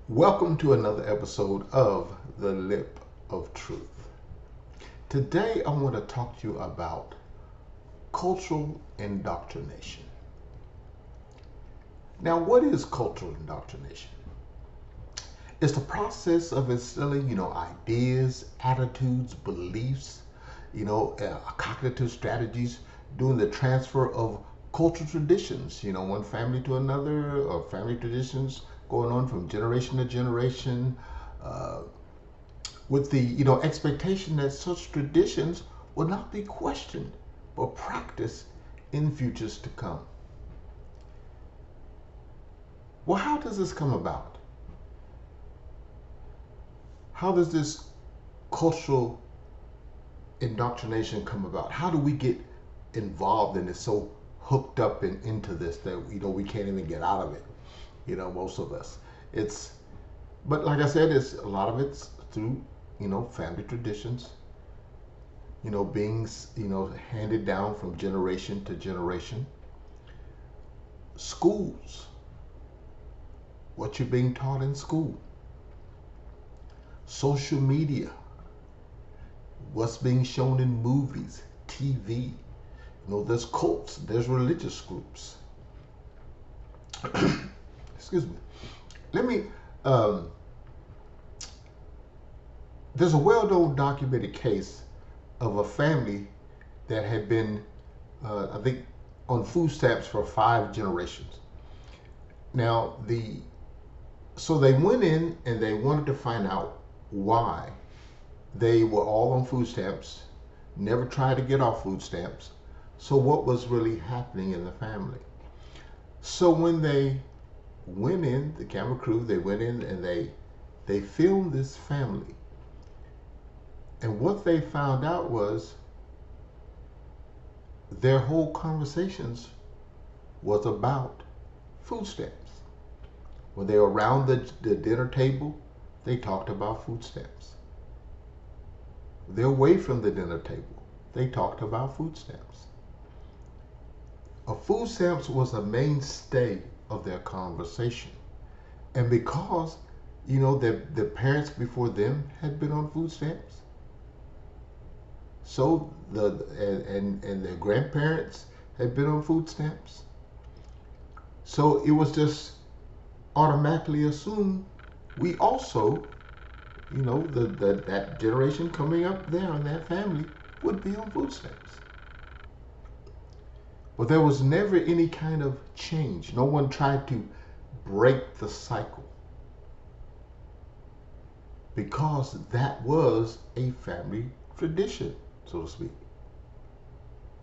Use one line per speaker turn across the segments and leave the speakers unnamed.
Welcome to another episode of The Lip of Truth. Today I want to talk to you about cultural indoctrination. Now, what is cultural indoctrination? It's the process of instilling, ideas, attitudes, beliefs, cognitive strategies, doing the transfer of cultural traditions, one family to another, or family traditions going on from generation to generation, uh, with the, expectation that such traditions will not be questioned but practiced in futures to come. Well, how does this come about? How does this cultural indoctrination come about? How do we get involved in this, so hooked up into this that we can't even get out of it? Most of us. It's but like I said, it's a lot of it's through family traditions. Being handed down from generation to generation. Schools, what you're being taught in school. Social media, what's being shown in movies, TV. There's cults, there's religious groups. Excuse me. Let me. There's a well-known documented case of a family that had been, I think, on food stamps for 5 generations. Now, so they went in and they wanted to find out why they were all on food stamps, never tried to get off food stamps. So what was really happening in the family? So when they went in, the camera crew, they went in and they filmed this family. And what they found out was their whole conversations was about food stamps. When they were around the dinner table, they talked about food stamps. They're away from the dinner table, they talked about food stamps. Food stamps was a mainstay of their conversation. And because, their parents before them had been on food stamps, so and their grandparents had been on food stamps. So it was just automatically assumed we also, that generation coming up there in that family would be on food stamps. But there was never any kind of change. No one tried to break the cycle because that was a family tradition, so to speak.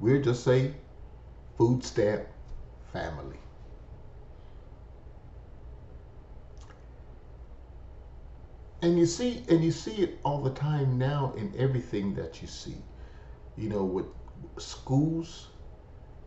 We're just a food stamp family. And you see it all the time now in everything that you see. With schools,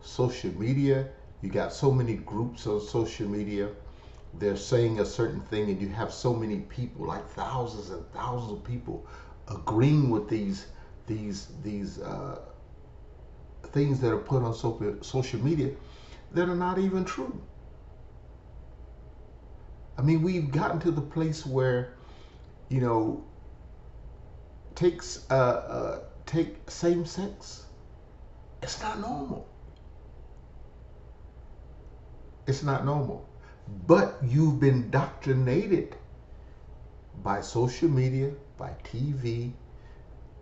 social media, you got so many groups on social media. They're saying a certain thing, and you have so many people, like thousands and thousands of people, agreeing with these things that are put on social media that are not even true. I mean, we've gotten to the place where, takes take same sex. It's not normal. It's not normal. But you've been indoctrinated by social media, by TV,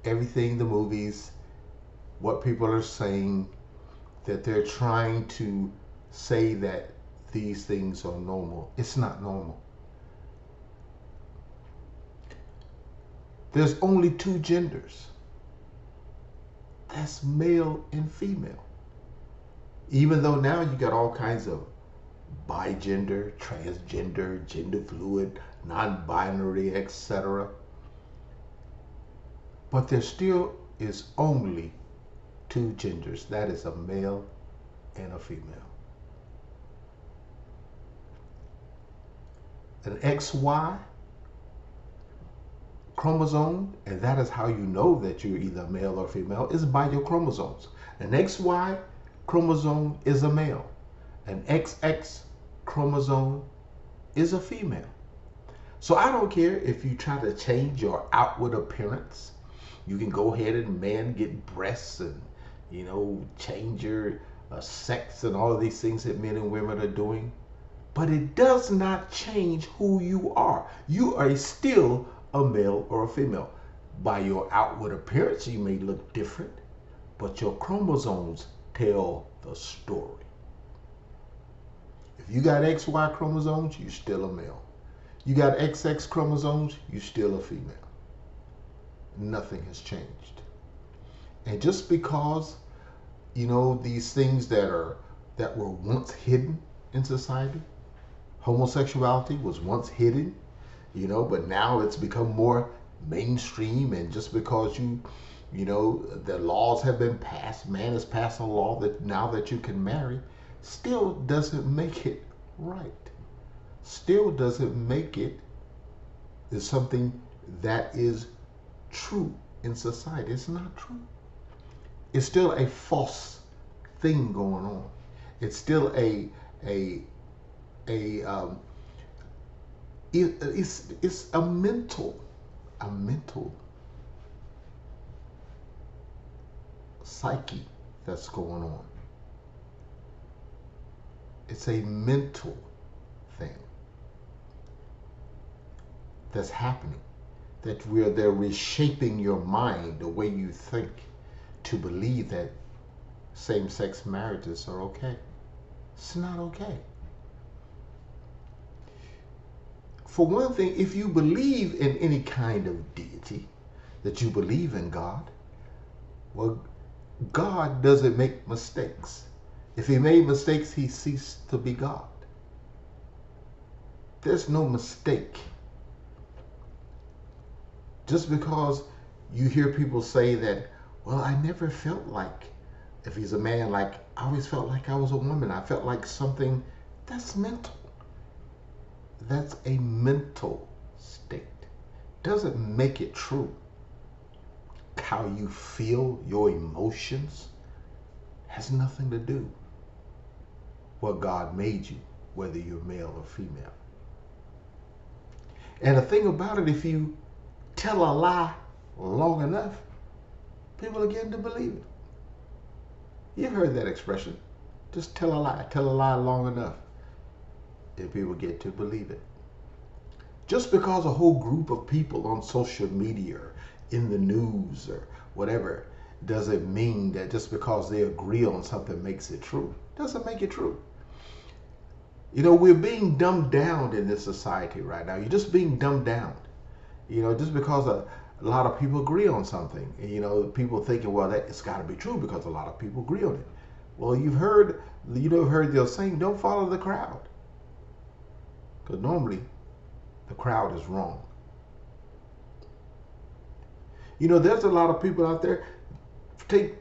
everything, the movies, what people are saying, that they're trying to say that these things are normal. It's not normal. There's only 2 genders. That's male and female. Even though now you got all kinds of bigender, transgender, gender fluid, non-binary, etc. But there still is only 2 genders. That is a male and a female. An XY chromosome, and that is how you know that you're either male or female, is by your chromosomes. An XY chromosome is a male. An XX chromosome is a female. So I don't care if you try to change your outward appearance. You can go ahead and man get breasts and change your sex and all of these things that men and women are doing. But it does not change who you are. You are still a male or a female. By your outward appearance, you may look different, but your chromosomes tell the story. If you got XY chromosomes, you're still a male. You got XX chromosomes, you're still a female. Nothing has changed. And just because, these things that were once hidden in society, homosexuality was once hidden, but now it's become more mainstream. And just because the laws have been passed, man has passed a law that now that you can marry, still doesn't make it right. Still doesn't make it is something that is true in society. It's not true. It's still a false thing going on. It's still it's a mental psyche that's going on. It's a mental thing that's happening, that they're reshaping your mind, the way you think, to believe that same-sex marriages are okay. It's not okay. For one thing, if you believe in any kind of deity, that you believe in God, well, God doesn't make mistakes. If he made mistakes, he ceased to be God. There's no mistake. Just because you hear people say that, well, I never felt like, if he's a man, like, I always felt like I was a woman. I felt like something. That's mental. That's a mental state. Doesn't make it true. How you feel, your emotions, has nothing to do what God made you, whether you're male or female. And the thing about it, if you tell a lie long enough, people are getting to believe it. You've heard that expression. Just tell a lie long enough, and people get to believe it. Just because a whole group of people on social media or in the news or whatever doesn't mean that just because they agree on something makes it true. Doesn't make it true. We're being dumbed down in this society right now. You're just being dumbed down. Just because a lot of people agree on something. People thinking, well, it's got to be true because a lot of people agree on it. Well, you've heard the saying, don't follow the crowd. Because normally, the crowd is wrong. There's a lot of people out there, take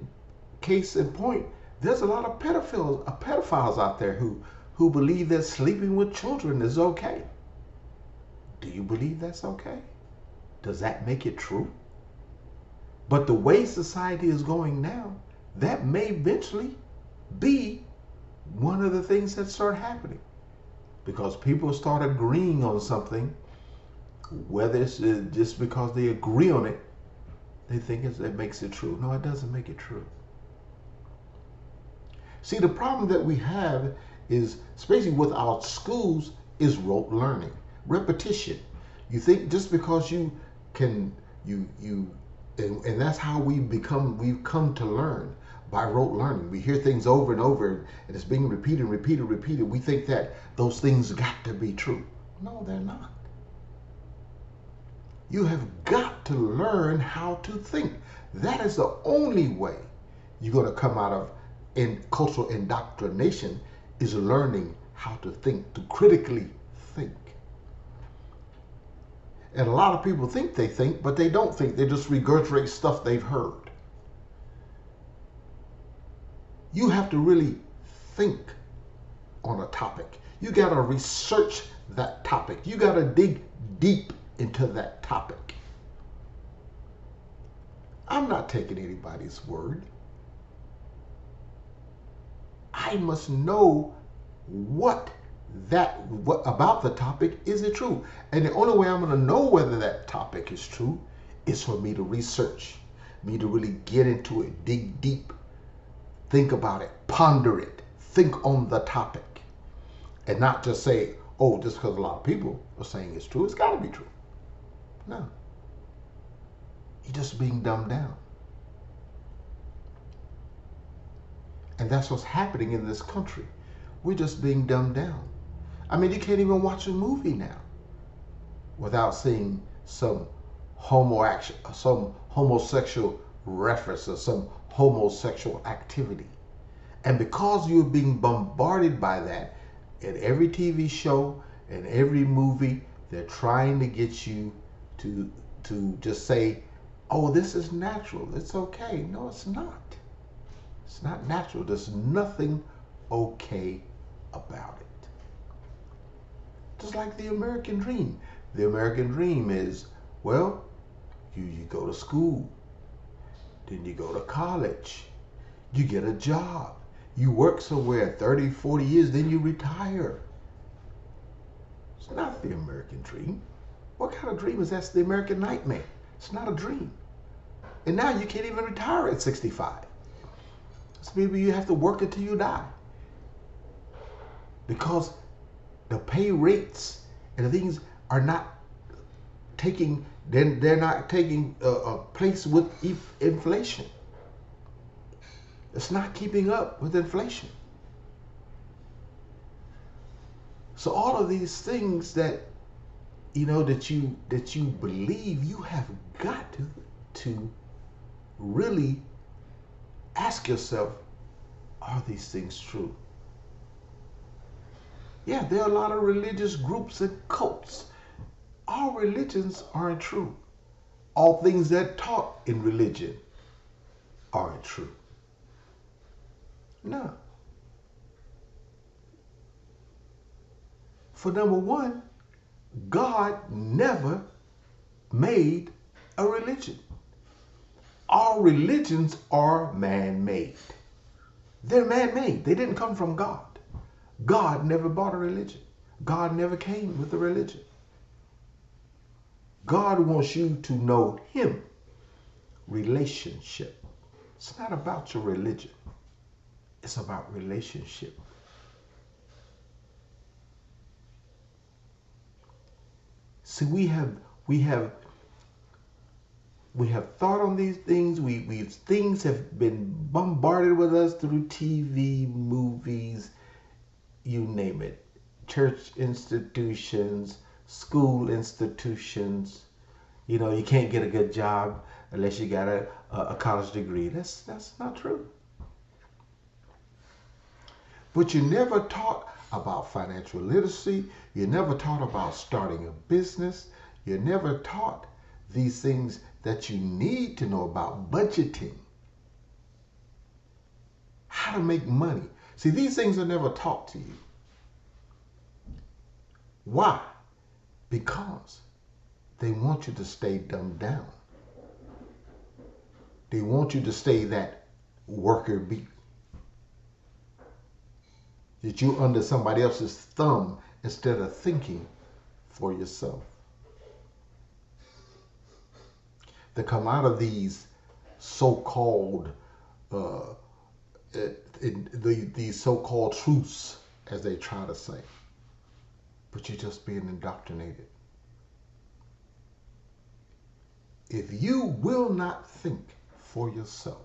case in point, there's a lot of pedophiles out there who believe that sleeping with children is okay. Do you believe that's okay? Does that make it true? But the way society is going now, that may eventually be one of the things that start happening. Because people start agreeing on something, whether it's just because they agree on it, they think it makes it true. No, it doesn't make it true. See, the problem that we have is, especially with our schools, is rote learning, repetition. You think just because you can, and that's how we've come to learn, by rote learning. We hear things over and over, and it's being repeated. We think that those things got to be true. No, they're not. You have got to learn how to think. That is the only way you're going to come out of cultural indoctrination, is learning how to think, to critically think. And a lot of people think they think, but they don't think. They just regurgitate stuff they've heard. You have to really think on a topic. You got to research that topic. You got to dig deep into that topic. I'm not taking anybody's word. I must know what that what about the topic, is it true? And the only way I'm going to know whether that topic is true is for me to research, me to really get into it, dig deep, think about it, ponder it, think on the topic, and not just say, oh, just because a lot of people are saying it's true, it's got to be true. No. You're just being dumbed down. And that's what's happening in this country. We're just being dumbed down. I mean, you can't even watch a movie now without seeing some homosexual reference or some homosexual activity. And because you're being bombarded by that in every TV show and every movie, they're trying to get you to just say, oh, this is natural, it's okay. No, it's not. It's not natural. There's nothing okay about it. Just like the American dream. The American dream is, well, you go to school, then you go to college, you get a job, you work somewhere 30, 40 years, then you retire. It's not the American dream. What kind of dream is that? It's the American nightmare. It's not a dream. And now you can't even retire at 65. So maybe you have to work until you die. Because the pay rates and the things are not taking, they're not taking a place with inflation. It's not keeping up with inflation. So all of these things that that you believe, you have got to really ask yourself, are these things true? Yeah, there are a lot of religious groups and cults. All religions aren't true. All things that taught in religion aren't true. No. For number one, God never made a religion. All religions are man-made. They're man-made. They didn't come from God. God never bought a religion. God never came with a religion. God wants you to know Him. Relationship. It's not about your religion. It's about relationship. See, we have thought on these things. Things have been bombarded with us through TV, movies, you name it. Church institutions, school institutions. You can't get a good job unless you got a college degree. That's not true. But you never taught about financial literacy. You never taught about starting a business. You never taught these things that you need to know about budgeting, how to make money. See, these things are never taught to you. Why? Because they want you to stay dumbed down. They want you to stay that worker bee. That you're under somebody else's thumb instead of thinking for yourself. To come out of these so-called these so-called truths, as they try to say, but you're just being indoctrinated. If you will not think for yourself,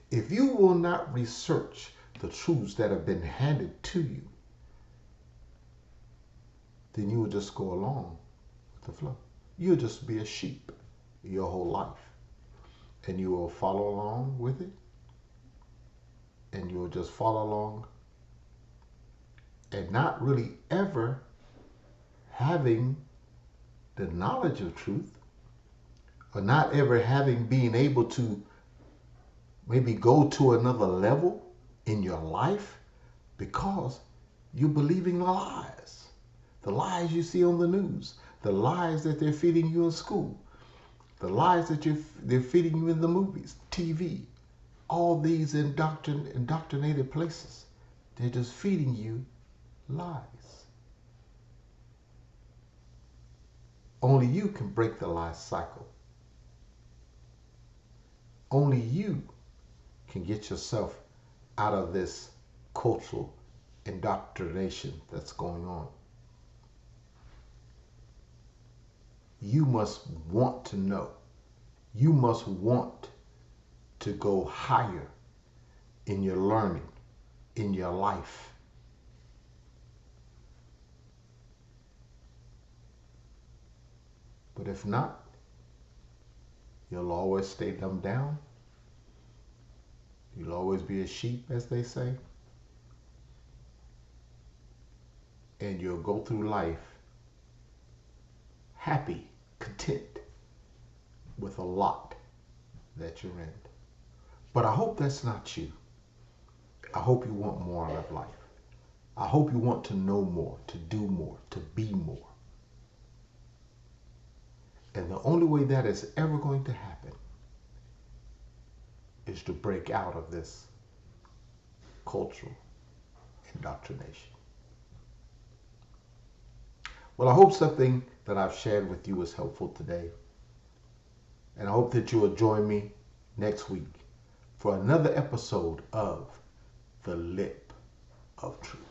if you will not research the truths that have been handed to you, then you will just go along with the flow. You'll just be a sheep your whole life, and you will follow along with it, and you will just follow along and not really ever having the knowledge of truth, or not ever being able to maybe go to another level in your life, because you're believing the lies you see on the news, the lies that they're feeding you in school, the lies that they're feeding you in the movies, TV, all these indoctrinated places. They're just feeding you lies. Only you can break the lie cycle. Only you can get yourself out of this cultural indoctrination that's going on. You must want to know. You must want to go higher in your learning, in your life. But if not, you'll always stay dumbed down. You'll always be a sheep, as they say. And you'll go through life happy, content with a lot that you're in. But I hope that's not you. I hope you want more out of life. I hope you want to know more, to do more, to be more. And the only way that is ever going to happen is to break out of this cultural indoctrination. Well, I hope something that I've shared with you was helpful today. And I hope that you will join me next week for another episode of The Lip of Truth.